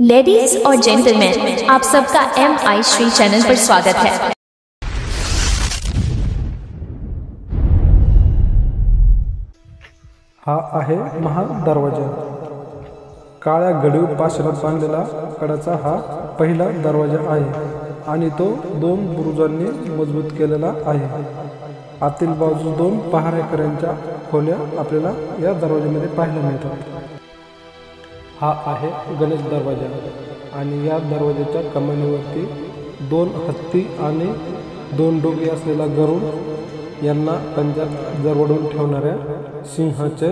Ladies और gentleman, आप सबका MI श्री चैनल पर स्वागत है। हा आहे महादरवाजा। काळ्या गडीव पाषाणात बांधलेला कडाचा हा पहिला दरवाजा आहे आणि तो 2 बुरुजांनी मजबूत केलेला आहे। आतील बाजूस 2 पहारेकऱ्यांच्या खोल्या आपल्याला या दरवाजामध्ये पाहायला मिळतात। हा आहे गणेश दरवाजा आणि या दरवाजाच्या कमानीवरती 2 हत्ती आणि 2 डोके असलेला गरुड यांना पंजात जरवडून ठेवणाऱ्या सिंहाचे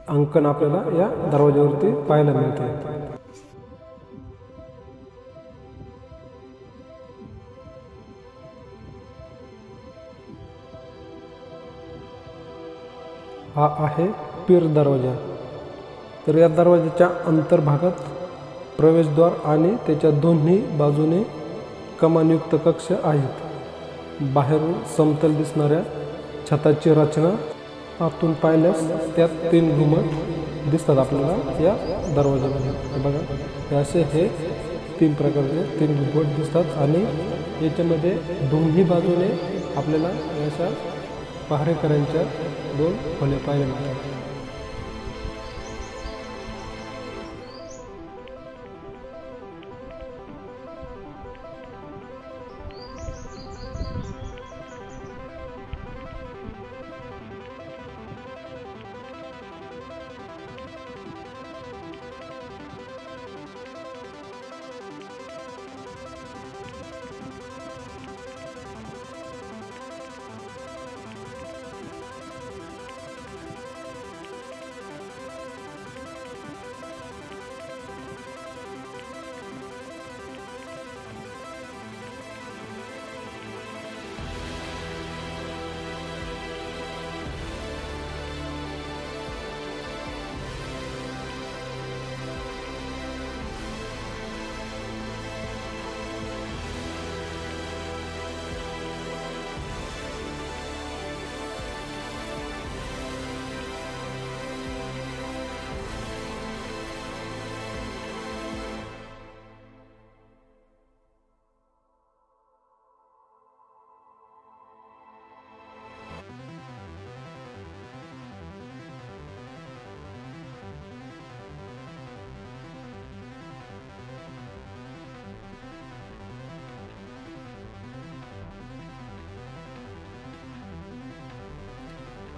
अंकन आपल्याला या दरवाजावरती पाहायला मिळते। हा आहे पीर दरवाजा। तर या दरवाजाच्या अंतर्भागात प्रवेशद्वार आणि त्याच्या दोन्ही बाजूने कमानयुक्त कक्ष आहेत। बाहेरून समतल दिसणाऱ्या छताची रचना आतून पाहिल्यास त्यात 3 घुमट दिसतात आपल्याला या दरवाजामध्ये। बघा, हे असे 3 प्रकारचे 3 घुमट दिसतात आणि याच्यामध्ये दोन्ही बाजूने आपल्याला अशा पहारेकऱ्यांच्या 2 खोल्या पाहायला मिळतात।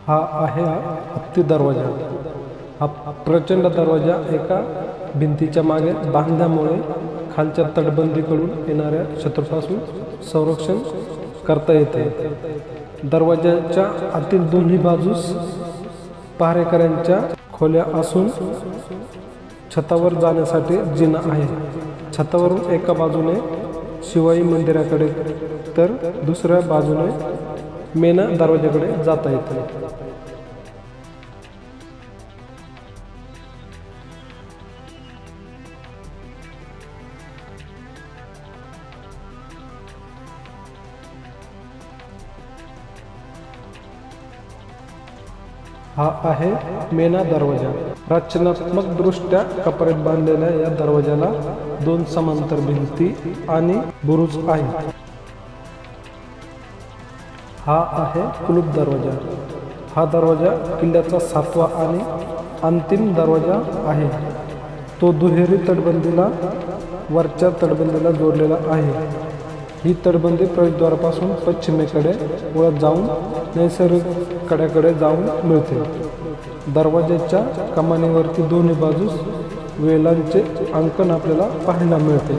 हा आहे हत्ती दरवाजा। हा प्रचंड दरवाजा एका भिंतीच्या मागे बांधल्यामुळे खालच्या तटबंदीकडून येणाऱ्या शत्रूपासून संरक्षण करता येते। दरवाजाच्या आतील दोन्ही बाजूस पहारेकऱ्यांच्या खोल्या असून छतावर जाण्यासाठी जिना आहे। छतावरून एका बाजूने शिवाई मंदिराकडे तर दुसऱ्या बाजूने मेना दरवाजाकडे जाता येते। हा आहे मेना दरवाजा। रचनात्मक दृष्ट्या कपड्यात बांधलेल्या या दरवाजाला 2 समांतर भिंती आणि बुरुज आहेत। हा आहे कुलूप दरवाजा। हा दरवाजा किल्ल्याचा 7वा आणि अंतिम दरवाजा आहे। तो दुहेरी तटबंदीला वरच्या तटबंदीला जोडलेला आहे। ही तटबंदी प्रवेशद्वारापासून पश्चिमेकडे वळत जाऊन नैसर्गिक कड्याकडे जाऊन मिळते। दरवाजाच्या कमानीवरती दोन्ही बाजूस वेलांचे अंकन आपल्याला पाहायला मिळते।